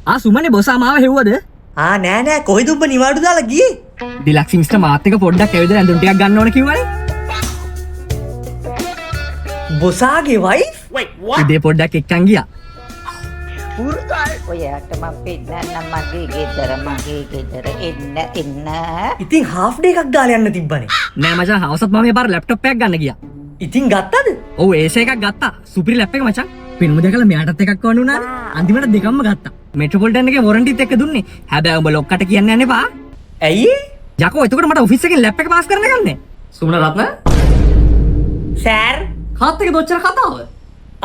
සුමනේ බොසා මාව හෙව්වද? නෑ නෑ කොහෙද ඔබ නිවාඩු දාලා ගියේ? ඩිලක්ස් මිස්ටර් මාත් එක පොඩ්ඩක් ඇවිදලා ඇඳුම් ටිකක් ගන්න ඕන කිව්වනේ. බොසාගේ වයිෆ්? ඉතින් පොඩ්ඩක් එක්කන් ගියා. ඔයාට මම පෙන්නන්න මගේ ගෙදර එන්න. ඉතින් හාෆ් ඩේ එකක් දාලා යන්න තිබ්බනේ. නෑ මචං හවසත් මම මේ පාර ලැප්ටොප් එකක් ගන්න ගියා. ඉතින් ගත්තද? ඔව් ඒස එකක් ගත්තා. සුපිරි ලැප් එක මචං. පිනුම දැකලා මෙයාටත් එකක් වන්න උනානේ. අන්තිමට දෙකක්ම ගත්තා. මෙට්‍රොපොලිටන් එකේ වොරන්ටිත් එක්ක දුන්නේ. හැබැයි උඹ ලොක්කට කියන්න යන්න එපා. ඇයි? යකෝ එතකොට මට ඔෆිස් එකෙන් ලැප් එක පාස් කරන්න ගන්නෑ. සුමන රත්න සර් කාත් එක දොච්චර කතාව.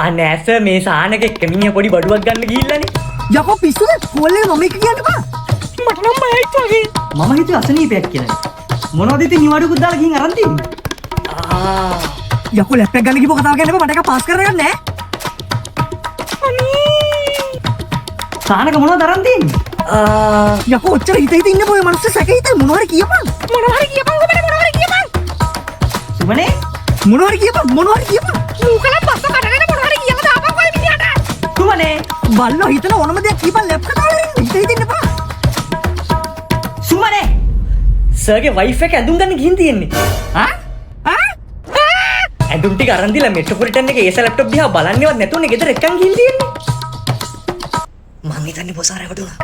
අනේ සර් මේ සානක කමිනිය පොඩි බඩුවක් ගන්න ගිහිල්ලානේ. යකෝ පිස්සුද? කොල්ලේ මම එක කියන්න බා. මට නම් මයිත් වගේ. මම හිතුවේ අසනීපයක් කියලා. මොනවද ඉතින් නිවාඩුකුත් දාලා ගිහින් අරන් තින්නේ? යකෝ ලැප් එක ගන්න කිව්ව කතාව කියන්න එපා. මට එක පාස් කරන්න ගන්න ඈ. සානක මොනවද අරන් තින්නේ? යකෝ ඔච්චර හිත ඉන්න බෝ මනුස්ස සැක හිත මොනවද කියපන්. මොනවද කියපන්. සුමනේ මොනවද කියපන්. නූකලක් බස්ස කඩගෙන මොනවද කියව දාපන් කොයි මිනිහට. සුමනේ බල්ලෝ හිතන ඕනම දෙයක් කියපන් ලැප් කතාවෙන් හිත ඉන්න එපා. සුමනේ සර්ගේ වයිෆ් එක ඇඳුම් ගන්න ගිහින් තියෙන්නේ. ඇඳුම් ටික අරන් දීලා මෙට්‍රොපොලිටන් එකේ ඒස ලැප්ටොප් දිහා බලන්නේවත් නැතුනේ ගෙදර එක්කන් ගිහින් තියෙන්නේ. මං හිතන්නේ බොසා රැවටුණා.